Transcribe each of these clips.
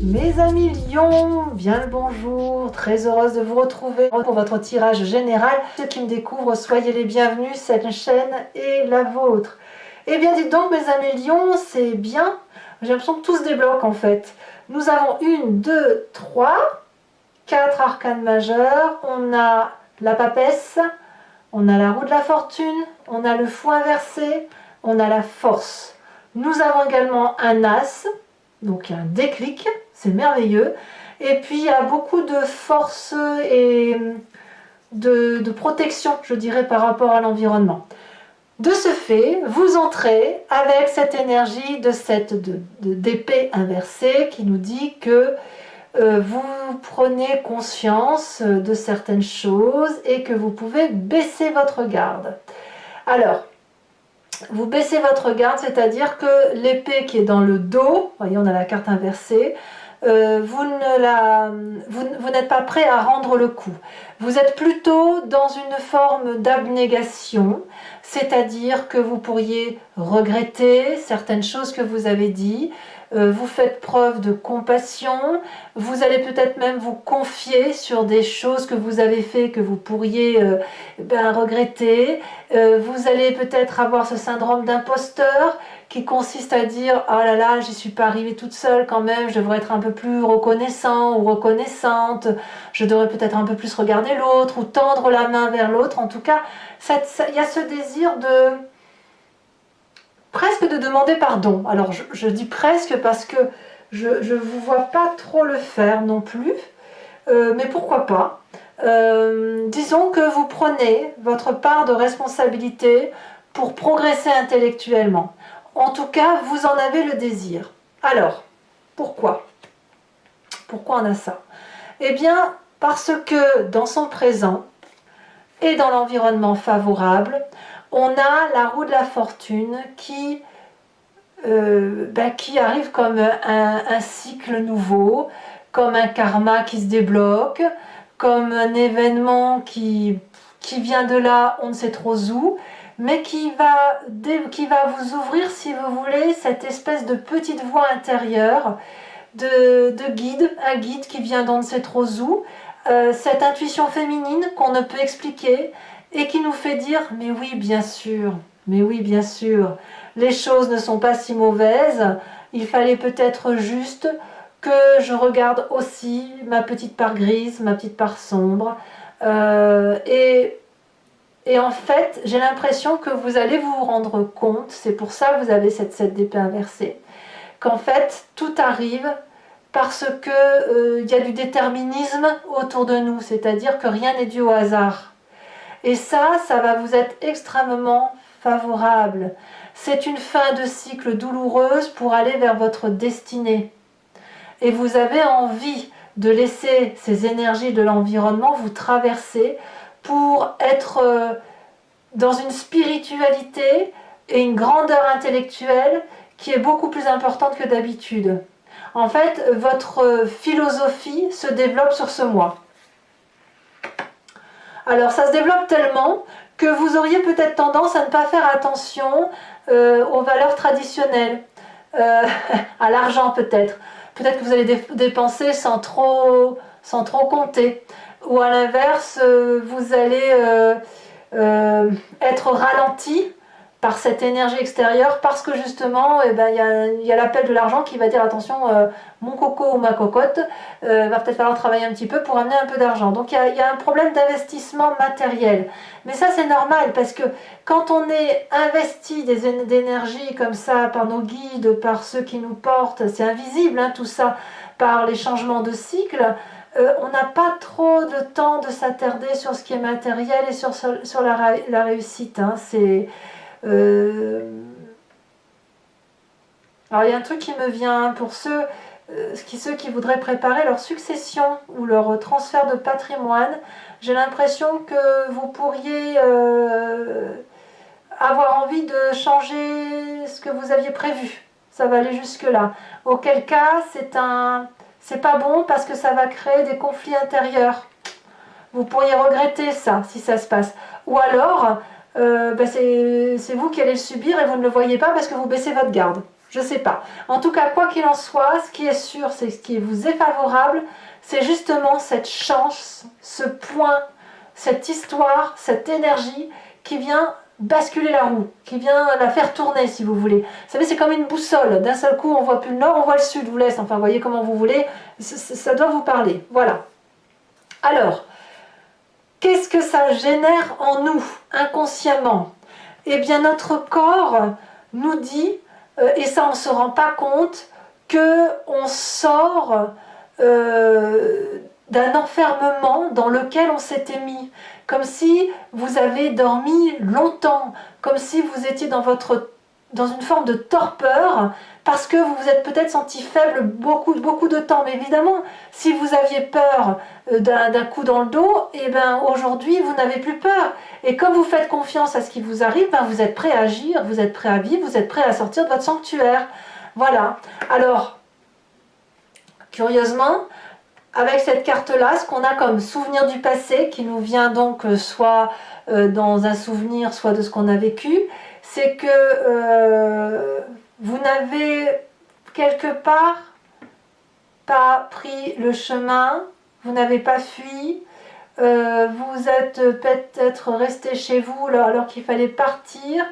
Mes amis lions, bien le bonjour, très heureuse de vous retrouver pour votre tirage général. Ceux qui me découvrent, soyez les bienvenus, cette chaîne est la vôtre. Eh bien dites donc mes amis lions, c'est bien, j'ai l'impression que tout se débloque en fait. Nous avons 1, 2, 3, 4 arcanes majeurs, on a la papesse, on a la roue de la fortune, on a le fou inversé, on a la force. Nous avons également un as, donc un déclic, c'est merveilleux. Et puis il y a beaucoup de force et de protection, je dirais, par rapport à l'environnement. De ce fait, vous entrez avec cette énergie de cette d'épée inversée qui nous dit que vous prenez conscience de certaines choses et que vous pouvez baisser votre garde. Alors, vous baissez votre garde, c'est-à-dire que l'épée qui est dans le dos, voyez on a la carte inversée, vous n'êtes pas prêt à rendre le coup. Vous êtes plutôt dans une forme d'abnégation, c'est-à-dire que vous pourriez regretter certaines choses que vous avez dites, vous faites preuve de compassion, vous allez peut-être même vous confier sur des choses que vous avez fait que vous pourriez regretter, vous allez peut-être avoir ce syndrome d'imposteur qui consiste à dire « Oh là là, j'y suis pas arrivée toute seule quand même, je devrais être un peu plus reconnaissant ou reconnaissante, je devrais peut-être un peu plus regarder l'autre ou tendre la main vers l'autre. » En tout cas, il y a ce désir de presque de demander pardon. Alors je dis presque parce que je ne vous vois pas trop le faire non plus, mais pourquoi pas. Disons que vous prenez votre part de responsabilité pour progresser intellectuellement. En tout cas, vous en avez le désir. Alors, pourquoi? Pourquoi on a ça? Eh bien, parce que dans son présent et dans l'environnement favorable, on a la roue de la fortune qui arrive comme un cycle nouveau, comme un karma qui se débloque, comme un événement qui vient de là, on ne sait trop où, mais qui va vous ouvrir, si vous voulez, cette espèce de petite voix intérieure de guide, un guide qui vient d'on ne sait trop où, cette intuition féminine qu'on ne peut expliquer et qui nous fait dire « mais oui, bien sûr, mais oui, bien sûr, les choses ne sont pas si mauvaises, il fallait peut-être juste que je regarde aussi ma petite part grise, ma petite part sombre. » Et en fait, j'ai l'impression que vous allez vous rendre compte, c'est pour ça que vous avez cette 7 d'épée inversée, qu'en fait, tout arrive parce que y a du déterminisme autour de nous, c'est-à-dire que rien n'est dû au hasard. Et ça va vous être extrêmement favorable. C'est une fin de cycle douloureuse pour aller vers votre destinée. Et vous avez envie de laisser ces énergies de l'environnement vous traverser pour être dans une spiritualité et une grandeur intellectuelle qui est beaucoup plus importante que d'habitude. En fait, votre philosophie se développe sur ce mois. Alors ça se développe tellement que vous auriez peut-être tendance à ne pas faire attention aux valeurs traditionnelles, à l'argent peut-être. Peut-être que vous allez dépenser sans trop compter. Ou à l'inverse, vous allez être ralenti par cette énergie extérieure parce que justement il y a l'appel de l'argent qui va dire attention mon coco ou ma cocotte va peut-être falloir travailler un petit peu pour amener un peu d'argent. Donc il y a un problème d'investissement matériel, mais ça c'est normal parce que quand on est investi d'énergie comme ça par nos guides, par ceux qui nous portent, c'est invisible hein, tout ça, par les changements de cycle, on n'a pas trop de temps de s'attarder sur ce qui est matériel et sur la réussite hein. Alors il y a un truc qui me vient pour ceux qui voudraient préparer leur succession ou leur transfert de patrimoine. J'ai l'impression que vous pourriez avoir envie de changer ce que vous aviez prévu. Ça va aller jusque là. Auquel cas c'est pas bon parce que ça va créer des conflits intérieurs. Vous pourriez regretter ça si ça se passe. Ou alors c'est vous qui allez le subir et vous ne le voyez pas parce que vous baissez votre garde. Je ne sais pas. En tout cas, quoi qu'il en soit, ce qui est sûr, c'est ce qui vous est favorable, c'est justement cette chance, ce point, cette histoire, cette énergie qui vient basculer la roue, qui vient la faire tourner, si vous voulez. Vous savez, c'est comme une boussole. D'un seul coup, on voit plus le nord, on voit le sud ou l'est. Enfin, voyez comment vous voulez. Ça doit vous parler. Voilà. Alors, qu'est-ce que ça génère en nous, inconsciemment? Eh bien, notre corps nous dit, et ça on ne se rend pas compte, qu'on sort d'un enfermement dans lequel on s'était mis. Comme si vous avez dormi longtemps, comme si vous étiez dans une forme de torpeur, parce que vous vous êtes peut-être senti faible beaucoup de temps. Mais évidemment, si vous aviez peur d'un coup dans le dos, et ben aujourd'hui vous n'avez plus peur. Et comme vous faites confiance à ce qui vous arrive, ben vous êtes prêt à agir, vous êtes prêt à vivre, vous êtes prêt à sortir de votre sanctuaire. Voilà. Alors, curieusement, avec cette carte-là, ce qu'on a comme souvenir du passé, qui nous vient donc soit dans un souvenir, soit de ce qu'on a vécu, c'est que vous n'avez quelque part pas pris le chemin, vous n'avez pas fui, vous êtes peut-être resté chez vous alors qu'il fallait partir,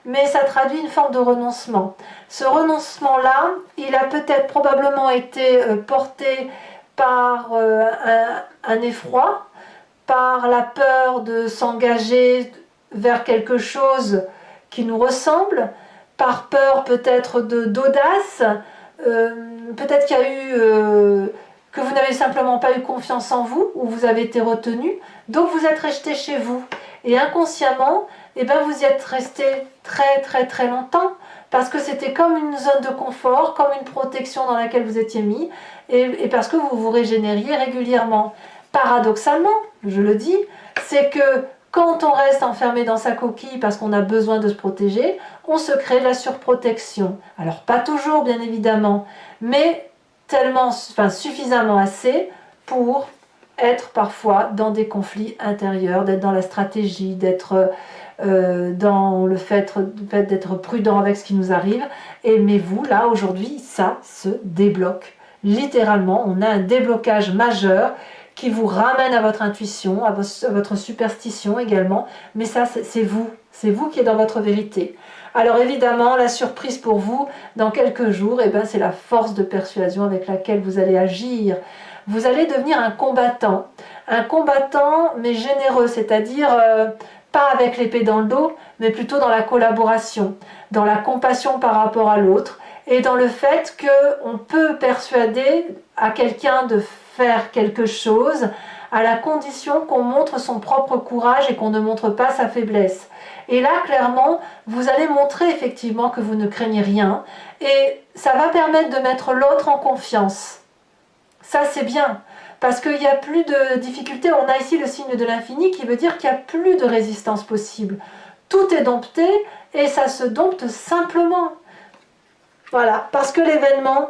mais ça traduit une forme de renoncement. Ce renoncement-là, il a peut-être probablement été porté par un effroi, par la peur de s'engager vers quelque chose qui nous ressemble, par peur peut-être d'audace, peut-être qu'il y a eu que vous n'avez simplement pas eu confiance en vous, ou vous avez été retenu, donc vous êtes resté chez vous. Et inconsciemment, eh ben vous y êtes resté très longtemps, parce que c'était comme une zone de confort, comme une protection dans laquelle vous étiez mis, et parce que vous vous régénériez régulièrement. Paradoxalement, je le dis, c'est que quand on reste enfermé dans sa coquille parce qu'on a besoin de se protéger, on se crée de la surprotection. Alors pas toujours bien évidemment, mais suffisamment assez pour être parfois dans des conflits intérieurs, d'être dans la stratégie, d'être dans le fait d'être prudent avec ce qui nous arrive. Mais vous, là, aujourd'hui, ça se débloque. Littéralement, on a un déblocage majeur qui vous ramène à votre intuition, à votre superstition également, mais ça, c'est vous qui êtes dans votre vérité. Alors évidemment, la surprise pour vous, dans quelques jours, c'est la force de persuasion avec laquelle vous allez agir. Vous allez devenir un combattant mais généreux, c'est-à-dire pas avec l'épée dans le dos, mais plutôt dans la collaboration, dans la compassion par rapport à l'autre, et dans le fait qu'on peut persuader à quelqu'un de faire quelque chose à la condition qu'on montre son propre courage et qu'on ne montre pas sa faiblesse. Et là, clairement, vous allez montrer effectivement que vous ne craignez rien et ça va permettre de mettre l'autre en confiance. Ça, c'est bien, parce qu'il n'y a plus de difficultés. On a ici le signe de l'infini qui veut dire qu'il n'y a plus de résistance possible. Tout est dompté et ça se dompte simplement. Voilà, parce que l'événement,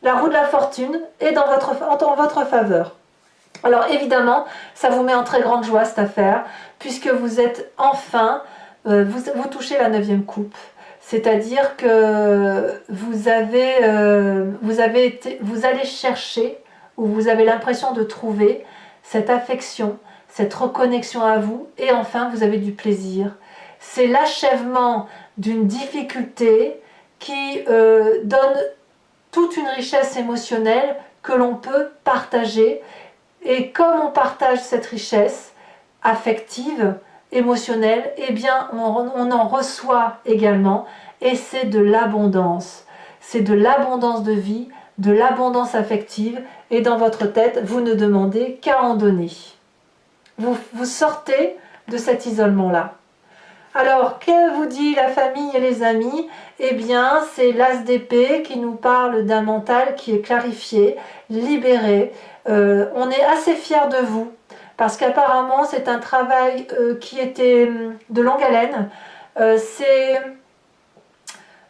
la roue de la fortune, est en votre faveur. Alors évidemment, ça vous met en très grande joie cette affaire, puisque vous êtes enfin, vous touchez la 9e coupe. C'est-à-dire que vous allez chercher, ou vous avez l'impression de trouver cette affection, cette reconnexion à vous, et enfin vous avez du plaisir. C'est l'achèvement d'une difficulté qui donne toute une richesse émotionnelle que l'on peut partager. Et comme on partage cette richesse affective, émotionnelle, eh bien on en reçoit également, et c'est de l'abondance. C'est de l'abondance de vie, de l'abondance affective, et dans votre tête, vous ne demandez qu'à en donner. Vous sortez de cet isolement-là. Alors, que vous dit la famille et les amis? Eh bien, c'est l'as d'épée qui nous parle d'un mental qui est clarifié, libéré. On est assez fiers de vous, parce qu'apparemment, c'est un travail qui était de longue haleine.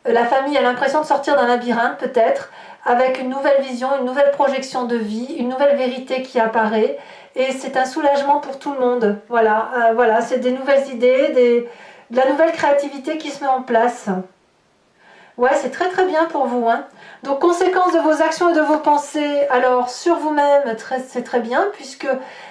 La famille a l'impression de sortir d'un labyrinthe, peut-être, avec une nouvelle vision, une nouvelle projection de vie, une nouvelle vérité qui apparaît. Et c'est un soulagement pour tout le monde. Voilà, c'est des nouvelles idées, de la nouvelle créativité qui se met en place. Ouais, c'est très très bien pour vous, hein. Donc, conséquence de vos actions et de vos pensées, alors sur vous-même, c'est très bien, puisque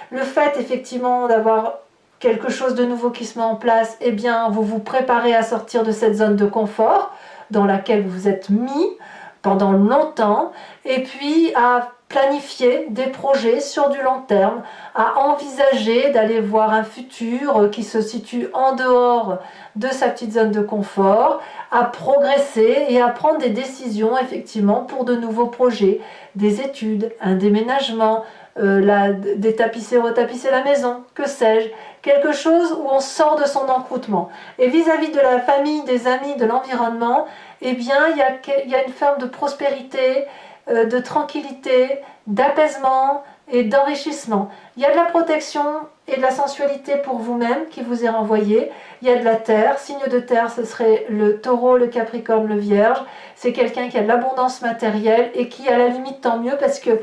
le fait effectivement d'avoir quelque chose de nouveau qui se met en place, eh bien, vous vous préparez à sortir de cette zone de confort dans laquelle vous vous êtes mis pendant longtemps, et puis à planifier des projets sur du long terme, à envisager d'aller voir un futur qui se situe en dehors de sa petite zone de confort, à progresser et à prendre des décisions effectivement pour de nouveaux projets, des études, un déménagement, détapisser, retapisser la maison, que sais-je, quelque chose où on sort de son encroutement. Et vis-à-vis de la famille, des amis, de l'environnement, eh bien il y a une forme de prospérité, de tranquillité, d'apaisement et d'enrichissement. Il y a de la protection et de la sensualité pour vous-même qui vous est renvoyée. Il y a de la terre, signe de terre, ce serait le taureau, le capricorne, le vierge. C'est quelqu'un qui a de l'abondance matérielle et qui, à la limite, tant mieux parce que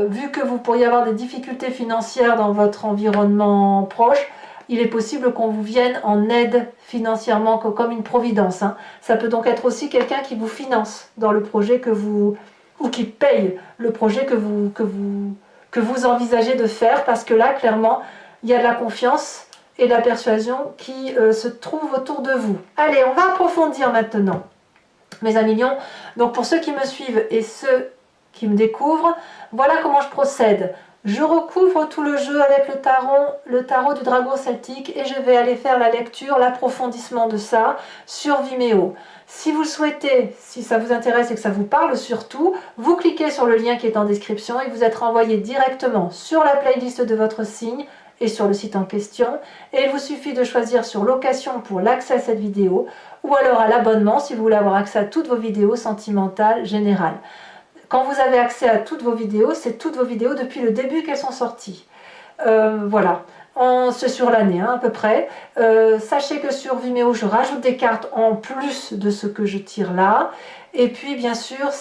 vu que vous pourriez avoir des difficultés financières dans votre environnement proche, il est possible qu'on vous vienne en aide financièrement comme une providence, hein. Ça peut donc être aussi quelqu'un qui vous finance dans le projet que vous, ou qui paye le projet que vous envisagez de faire, parce que là, clairement, il y a de la confiance et de la persuasion qui se trouve autour de vous. Allez, on va approfondir maintenant, mes amis lions. Donc pour ceux qui me suivent et ceux qui me découvrent, voilà comment je procède. Je recouvre tout le jeu avec le tarot du dragon celtique, et je vais aller faire la lecture, l'approfondissement de ça sur Vimeo. Si vous le souhaitez, si ça vous intéresse et que ça vous parle surtout, vous cliquez sur le lien qui est en description et vous êtes renvoyé directement sur la playlist de votre signe et sur le site en question. Et il vous suffit de choisir sur location pour l'accès à cette vidéo, ou alors à l'abonnement si vous voulez avoir accès à toutes vos vidéos sentimentales générales. Quand vous avez accès à toutes vos vidéos, c'est toutes vos vidéos depuis le début qu'elles sont sorties. Voilà, c'est sur l'année à peu près. Sachez que sur Vimeo, je rajoute des cartes en plus de ce que je tire là. Et puis bien sûr,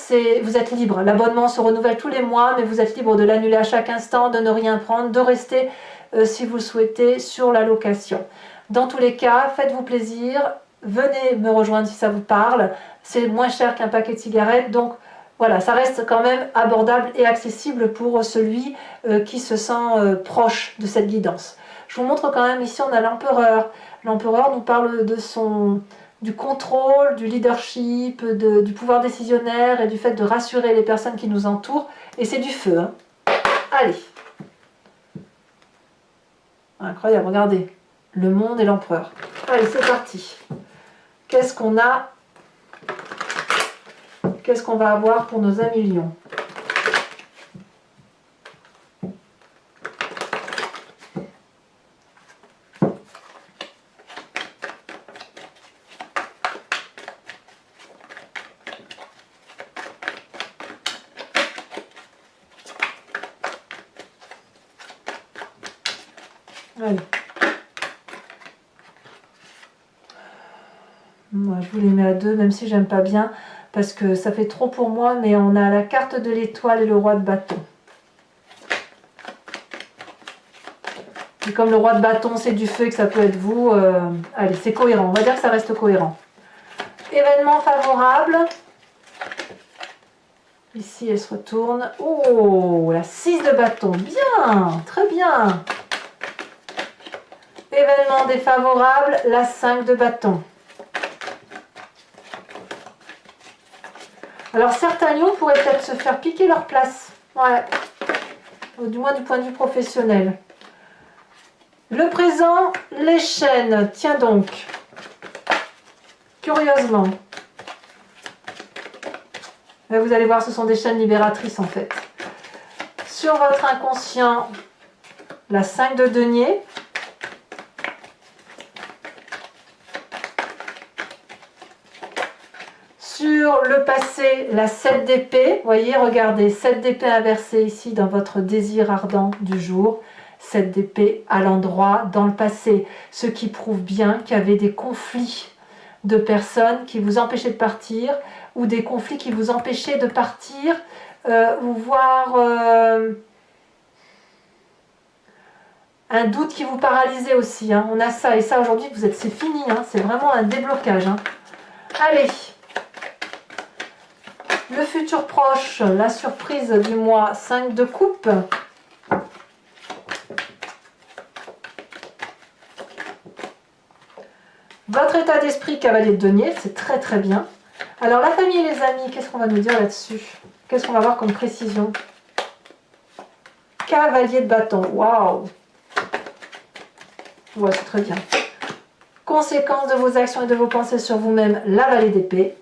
vous êtes libre. L'abonnement se renouvelle tous les mois, mais vous êtes libre de l'annuler à chaque instant, de ne rien prendre, de rester, si vous le souhaitez, sur la location. Dans tous les cas, faites-vous plaisir. Venez me rejoindre si ça vous parle. C'est moins cher qu'un paquet de cigarettes, donc voilà, ça reste quand même abordable et accessible pour celui qui se sent proche de cette guidance. Je vous montre quand même, ici on a l'empereur. L'empereur nous parle du contrôle, du leadership, du pouvoir décisionnaire et du fait de rassurer les personnes qui nous entourent. Et c'est du feu, hein. Allez. Incroyable, regardez. Le monde et l'empereur. Allez, c'est parti. Qu'est-ce qu'on a ? Qu'est-ce qu'on va avoir pour nos amis lions? Allez. Moi, je vous les mets à deux, même si j'aime pas bien, parce que ça fait trop pour moi, mais on a la carte de l'étoile et le roi de bâton. Et comme le roi de bâton, c'est du feu et que ça peut être vous, allez, c'est cohérent. On va dire que ça reste cohérent. Événement favorable. Ici, elle se retourne. Oh, la 6 de bâton. Bien, très bien. Événement défavorable, la 5 de bâton. Alors certains lions pourraient peut-être se faire piquer leur place. Ouais. Du moins du point de vue professionnel. Le présent, les chaînes. Tiens donc. Curieusement. Là, vous allez voir, ce sont des chaînes libératrices en fait. Sur votre inconscient, la 5 de denier. Sur le passé, la 7 d'épée. Vous voyez, regardez, 7 d'épée inversée ici dans votre désir ardent du jour. 7 d'épée à l'endroit dans le passé. Ce qui prouve bien qu'il y avait des conflits de personnes qui vous empêchaient de partir, ou des conflits qui vous empêchaient de partir, ou voir un doute qui vous paralysait aussi. Hein. On a ça et ça aujourd'hui, c'est fini. Hein. C'est vraiment un déblocage. Hein. Allez. Le futur proche, la surprise du mois, 5 de coupe. Votre état d'esprit, cavalier de denier, c'est très très bien. Alors la famille et les amis, qu'est-ce qu'on va nous dire là-dessus? Qu'est-ce qu'on va avoir comme précision? Cavalier de bâton, waouh! Ouais, c'est très bien. Conséquence de vos actions et de vos pensées sur vous-même, la vallée d'épée.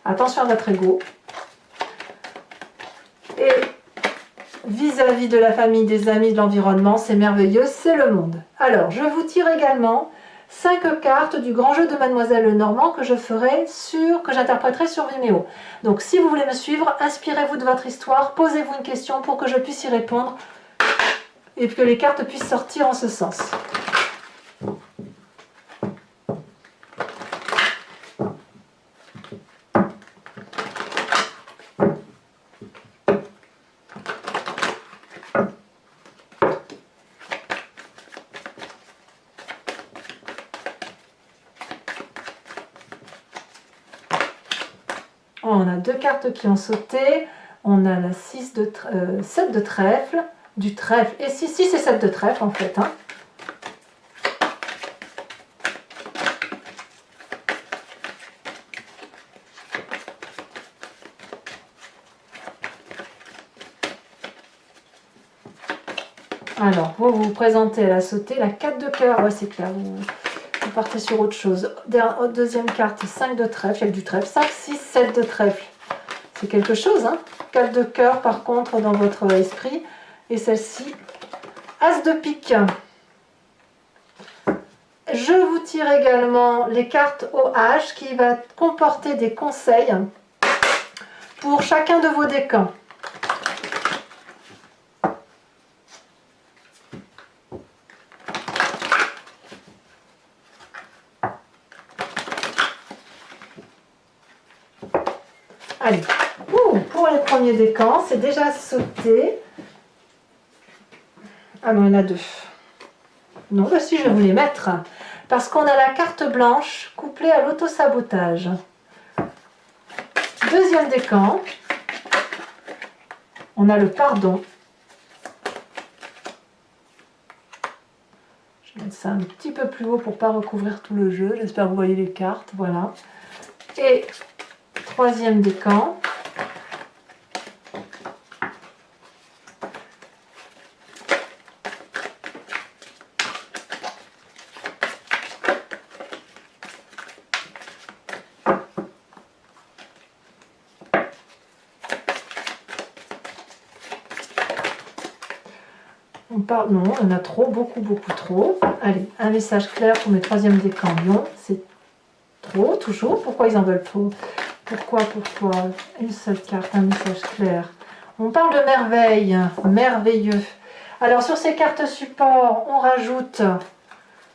Attention à votre ego. Et vis-à-vis de la famille, des amis, de l'environnement, c'est merveilleux, c'est le monde. Alors, je vous tire également 5 cartes du grand jeu de Mademoiselle Lenormand que j'interpréterai sur Vimeo. Donc, si vous voulez me suivre, inspirez-vous de votre histoire, posez-vous une question pour que je puisse y répondre et que les cartes puissent sortir en ce sens. On a 2 cartes qui ont sauté. On a la 7 de trèfle, du trèfle, et 6 et 7 de trèfle en fait. Hein. Alors, vous présentez à la sautée la 4 de cœur, ouais c'est clair, vous partez sur autre chose. Deuxième carte, 5 de trèfle, il y a du trèfle, 5, 6, 7 de trèfle. C'est quelque chose, hein. 4 de cœur par contre dans votre esprit. Et celle-ci, As de pique. Je vous tire également les cartes au H qui va comporter des conseils pour chacun de vos décans. Allez, pour les premiers décans, c'est déjà sauté. Ah non, il y en a 2. Non, bah si, je vais vous les mettre. Parce qu'on a la carte blanche couplée à l'autosabotage. Deuxième décan. On a le pardon. Je vais mettre ça un petit peu plus haut pour ne pas recouvrir tout le jeu. J'espère que vous voyez les cartes. Voilà. Et troisième décan. Non, il y en a trop, beaucoup trop. Allez, un message clair pour mes troisième décans Lion. C'est trop, toujours. Pourquoi ils en veulent trop? Pourquoi? Une seule carte, un message clair. On parle de merveille, merveilleux. Alors, sur ces cartes support, on rajoute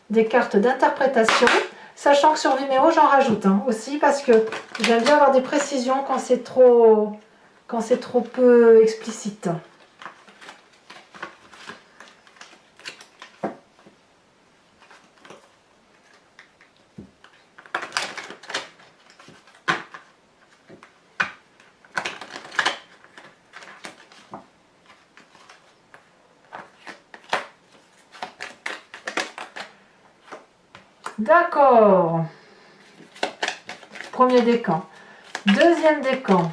des cartes d'interprétation. Sachant que sur Vimeo, j'en rajoute aussi parce que j'aime bien avoir des précisions quand c'est trop peu explicite. D'accord. Premier décan. Deuxième décan.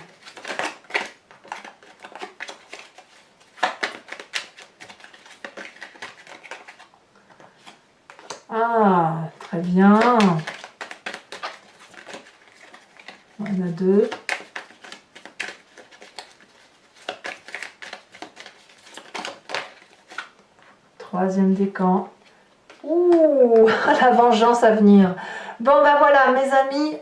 Ah, très bien. On en a 2. Troisième décan. Ouh, la vengeance à venir. Bon ben voilà mes amis,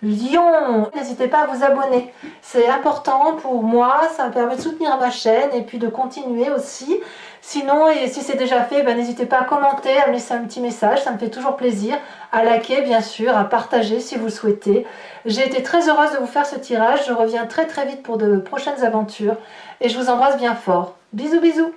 Lion, n'hésitez pas à vous abonner. C'est important pour moi, ça me permet de soutenir ma chaîne et puis de continuer aussi. Sinon, et si c'est déjà fait, ben, n'hésitez pas à commenter, à me laisser un petit message, ça me fait toujours plaisir. À liker bien sûr, à partager si vous le souhaitez. J'ai été très heureuse de vous faire ce tirage, je reviens très vite pour de prochaines aventures. Et je vous embrasse bien fort. Bisous bisous.